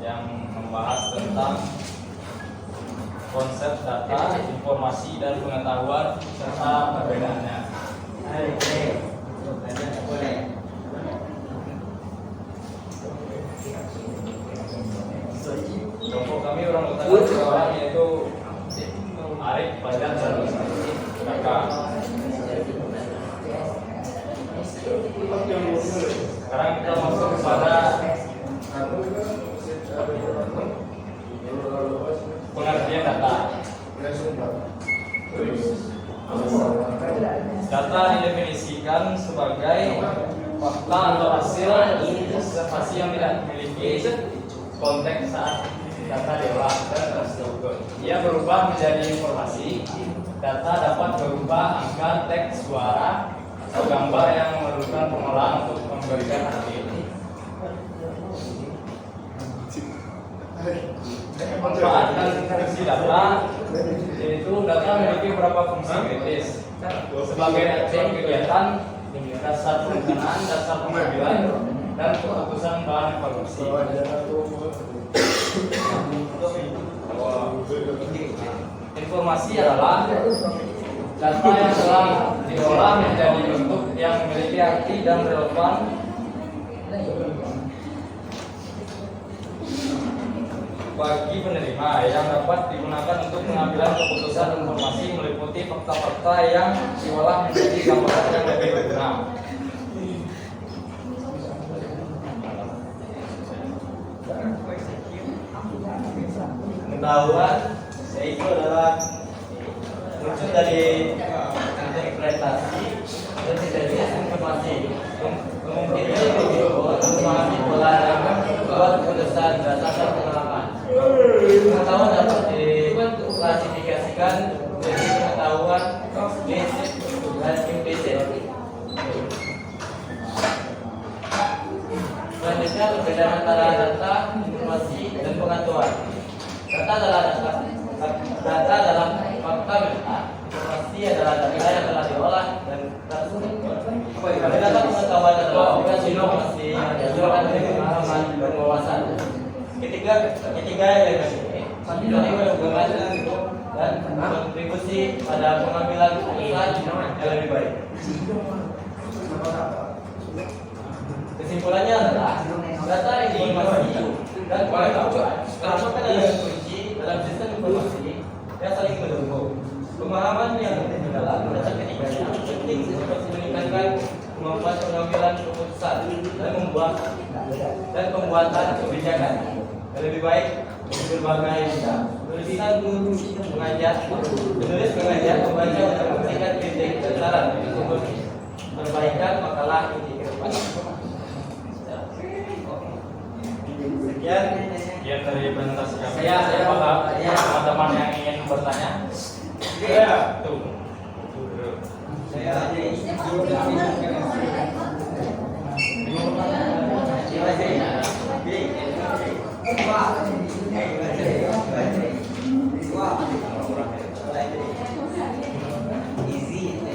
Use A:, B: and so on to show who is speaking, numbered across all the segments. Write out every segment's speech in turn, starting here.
A: yang membahas tentang konsep data, informasi, dan pengetahuan serta perbedaannya. Kelompok kami orang utara yaitu Arif, Fajar, dan Kakak. Sekarang kita masuk kepada pengertian data. Data didefinisikan sebagai fakta atau hasil observasi yang tidak memiliki konteks saat data diolah dan terstruktur. Ia berubah menjadi informasi. Data dapat berupa angka, teks, suara, atau gambar yang memerlukan pengolahan untuk memberikan hasil. Manfaat dan fungsi data, yaitu data memiliki beberapa fungsi kritis sebagai agen kegiatan, dasar perencanaan, dasar pengambilan, dan keputusan bahan evaluasi. Informasi adalah data yang telah diolah menjadi bentuk yang memiliki arti dan relevan bagi penerima, yang dapat digunakan untuk pengambilan keputusan. Informasi meliputi fakta-fakta yang diolah menjadi gambaran yang lebih berguna.
B: Pengetahuan yaitu adalah muncul dari interpretasi dan tidaknya informasi. Kemungkinan untuk memahami pola dan membuat keputusan berdasarkan pengalaman. Pengetahuan dapat diklasifikasikan menjadi pengetahuan eksplisit dan implisit. Selanjutnya, perbedaan antara data, informasi, dan pengetahuan. Data adalah data dalam fakta data. Informasi adalah data yang telah diolah dan terstruktur. Data pengetahuan adalah aplikasi informasi yang dihasilkan dari pengalaman dan wawasan. Ketiga elemen ini dan kontribusi pada pengambilan keputusan yang lebih baik. Kesimpulannya adalah data, informasi, dan pengetahuan merupakan elemen kunci dalam sistem informasi yang saling mendukung. Pemahaman yang mendalam data ketiganya penting untuk meningkatkan kemampuan pengambilan keputusan dan pembuatan kebijakan yang lebih baik di berbagai bidang. Penulis mengajar membaca untuk memberikan kritik dan saran untuk perbaikan makalah ini ke depan.
A: Sekian dari presentasi kami. Saya paham teman-teman yang ingin bertanya. Ya, tuh.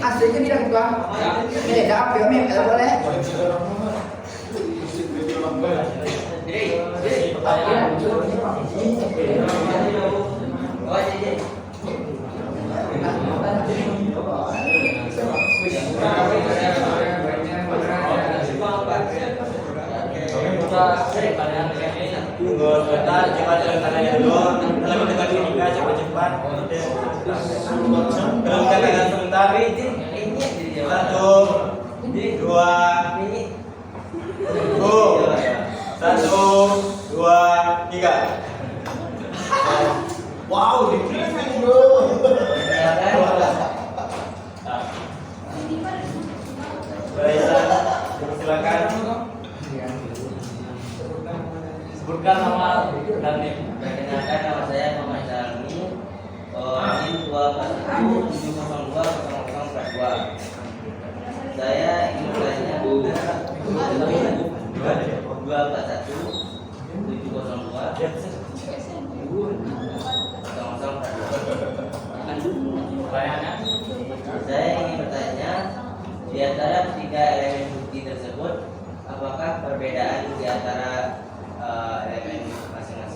C: Aslinya bilang gua, beda apa ya, boleh?
A: Kami buka pertanyaan ini.
B: Sebentar, coba tanya dulu. Kalau kita nikah cepat-cepat. Belum kalian sebentar. 1, 2, go. 1, 2, 3. Wow, di briefing bro. Silakan.
A: Sebutkan nama dan NIM.
B: Perkenalkan, nama saya Muhammad Salmi. NIM 247020042. Saya ingin bertanya 247020042.
A: Pertanyaannya?
B: Saya ingin bertanya, di antara tiga elemen bukti tersebut, apakah perbedaan di antara elemen masing-masing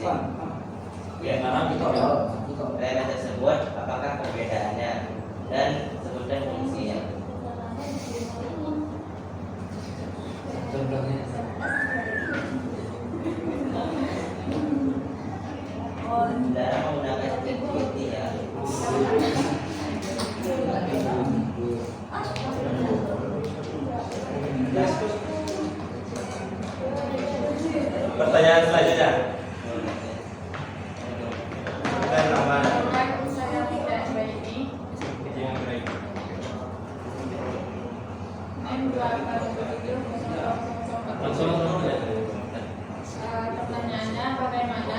B: Variabel tersebut apakah perbedaannya dan sebutkan fungsinya. Cara menggunakan activity ya.
D: Pertanyaan selanjutnya. Kita nama
E: Saya tidak baik ini.
A: Yang baik.
E: Pertanyaannya bagaimana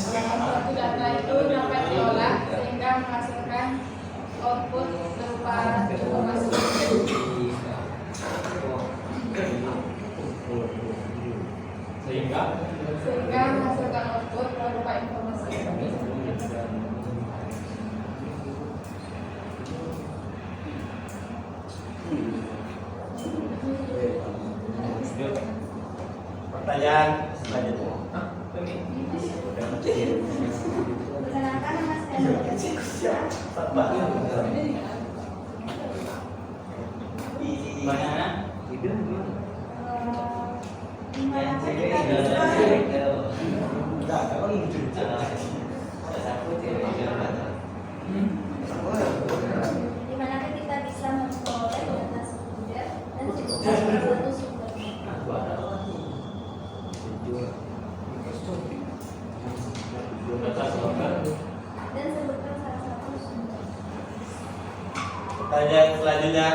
E: suatu data itu dapat diolah sehingga menghasilkan output berupa informasi.
A: Sehingga
E: Menghasilkan output berupa informasi.
D: pertanyaan selanjutnya.
F: Perkenalkan nama saya
A: banyaknya
F: di manakah kita bisa memperoleh data sumber dan sebutkan salah satu sumbernya.
A: data sumber.
F: Dan sebutkan salah satu sumber.
D: Pertanyaan selanjutnya.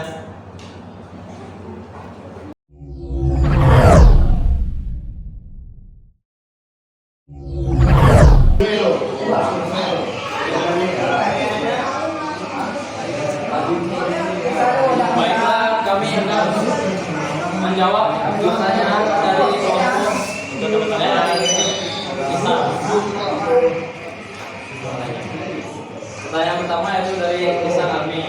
A: Baiklah, kami akan menjawab pertanyaan dari kelompok dari Isa. Pertanyaan pertama yaitu dari Isa Ami.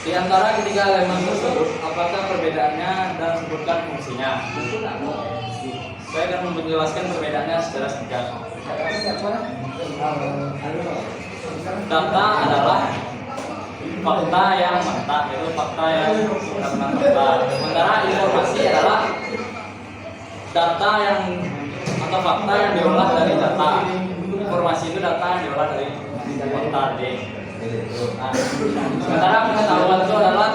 A: Di antara ketiga elemen tersebut, apakah perbedaannya dan sebutkan fungsinya? Saya akan menjelaskan perbedaannya secara singkat. Data adalah fakta yang mentah, itu fakta yang karena mentah. Sementara informasi adalah data yang atau fakta yang diolah dari data. Informasi itu data yang diolah dari fakta D. Nah, sementara pengetahuan itu adalah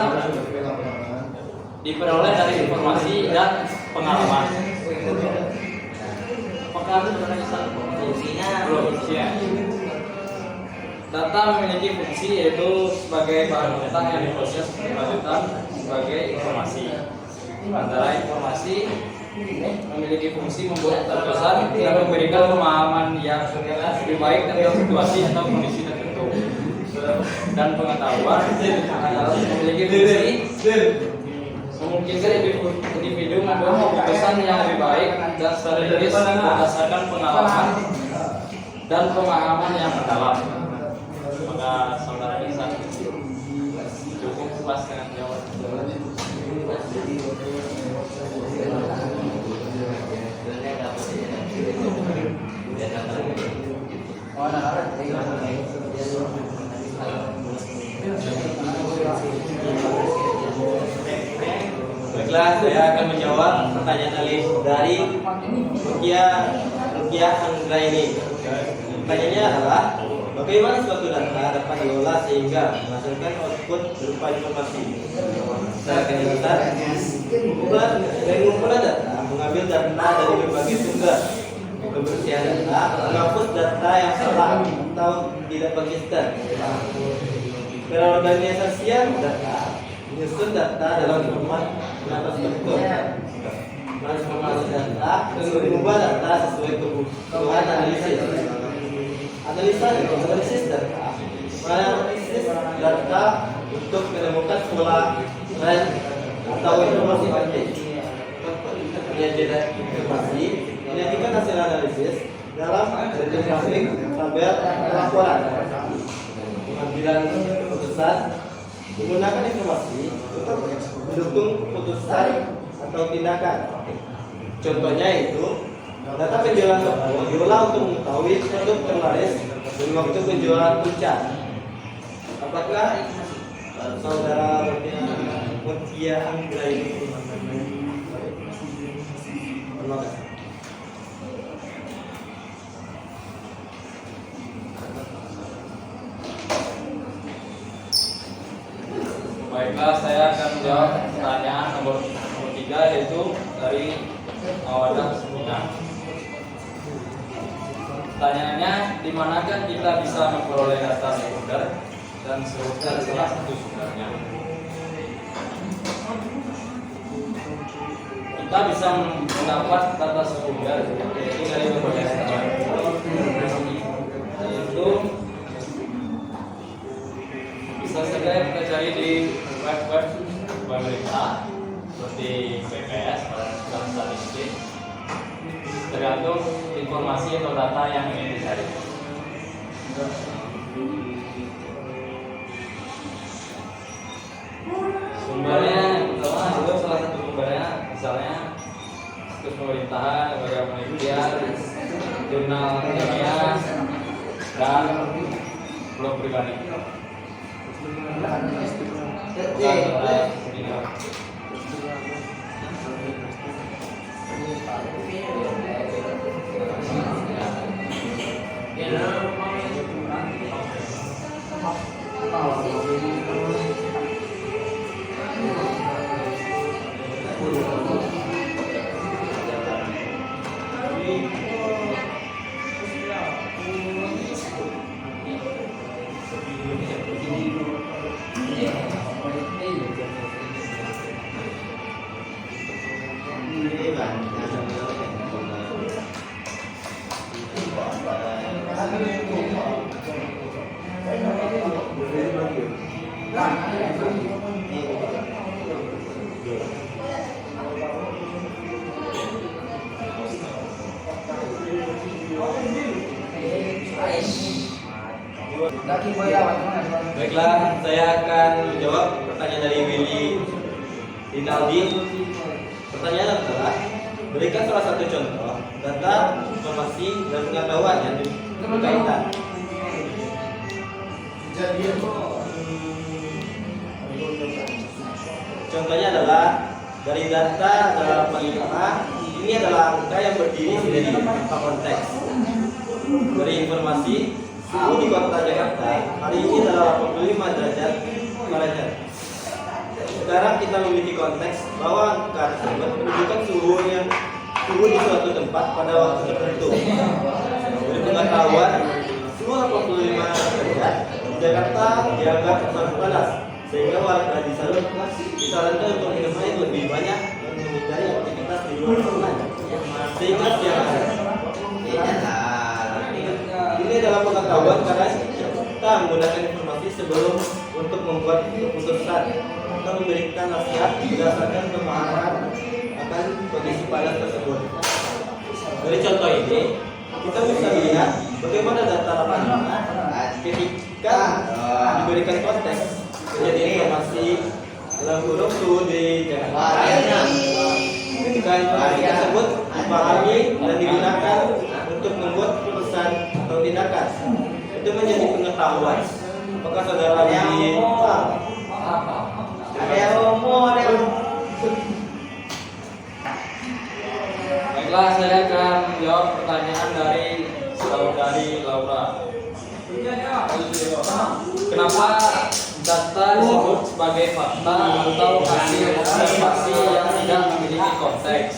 A: diperoleh dari informasi dan pengalaman. Apakah sebenarnya
B: Fungsinya
A: belum? Ya. Data memiliki fungsi yaitu sebagai bahan mentah yang diproses berkelanjutan sebagai informasi. Antara informasi memiliki fungsi membuat keputusan dan memberikan pemahaman yang lebih baik tentang situasi atau kondisi tertentu. Dan pengetahuan adalah memiliki fungsi memungkinkan individu membuat keputusan yang lebih baik dan strategis berdasarkan pengalaman dan pemahaman yang mendalam. Maka saudara Isa cukup puas dengan jawaban.
D: Baiklah, saya akan menjawab pertanyaan Alif dari Rukia Anggraini. Pertanyaannya adalah bagaimana suatu data dapat diolah sehingga menghasilkan output berupa informasi? Saya akan jelaskan. Dari pengumpulan data, mengambil data dari berbagai sumber, kebersihan data, menghapus data yang salah atau tidak konsisten. Terorganisasian data, menyusun data dalam format atau struktur, transformasi data, dan mengubah data sesuai kebutuhan analisis. Analisis data, menganalisis data untuk menemukan pola, tren, atau informasi penting. Penyajian informasi, menyajikan hasil analisis dalam bentuk grafik, tabel, dan laporan. Pengambilan keputusan menggunakan informasi untuk mendukung keputusan atau tindakan. Contohnya itu Data penjualan toko diolah untuk mengetahui produk terlaris dan waktu penjualan puncak. Apakah saudara Mutia Anggraini? Terima kasih.
A: Baiklah, saya akan menjawab pertanyaan nomor 3 yaitu dari Mawadah Semina. Pertanyaannya, di manakah kita bisa memperoleh data sekunder dan sebutkan salah satu sumbernya. Kita bisa mendapat data sekunder yaitu dari berbagai sumber, yaitu bisa saja kita cari di web-web pemerintah seperti BPS, Badan Statistik, tergantung informasi atau data yang ingin dicari. Sumbernya pertama itu salah satu sumbernya misalnya situs pemerintahan, lembaga penelitian, jurnal ilmiah, dan blog pribadi.
D: Baiklah, saya akan menjawab pertanyaan dari Willy Rinaldi. Pertanyaan adalah, berikan salah satu contoh data, informasi, dan pengetahuan yang berkaitan. Contohnya adalah dari data dalam penelitian, ini adalah angka yang berdiri dari tanpa konteks. Dari informasi, suhu di kota Jakarta hari ini adalah 85 derajat Fahrenheit. Sekarang kita memiliki konteks bahwa angka tersebut menunjukkan suhu di suatu tempat pada waktu tertentu. Dari pengetahuan, suhu 85 derajat di Jakarta dianggap sangat panas, sehingga warga disarankan untuk minum air lebih banyak dan menghindari aktivitas di luar rumah. Sehingga siang hari. Ini adalah pengetahuan karena kita menggunakan informasi sebelum untuk membuat keputusan atau memberikan nasihat berdasarkan pemahaman akan kondisi panas tersebut. Dari contoh ini, kita bisa melihat bagaimana data lapangan ketika diberikan konteks menjadi informasi dalam huruf suhu di Jakarta. Ketika informasi tersebut dipahami dan digunakan untuk membuat keputusan atau tindakan, itu menjadi pengetahuan. Apakah saudara ini
A: Baiklah, saya akan menjawab pertanyaan dari saudari Laura. Kenapa data disebut sebagai fakta atau hasil observasi yang tidak memiliki konteks?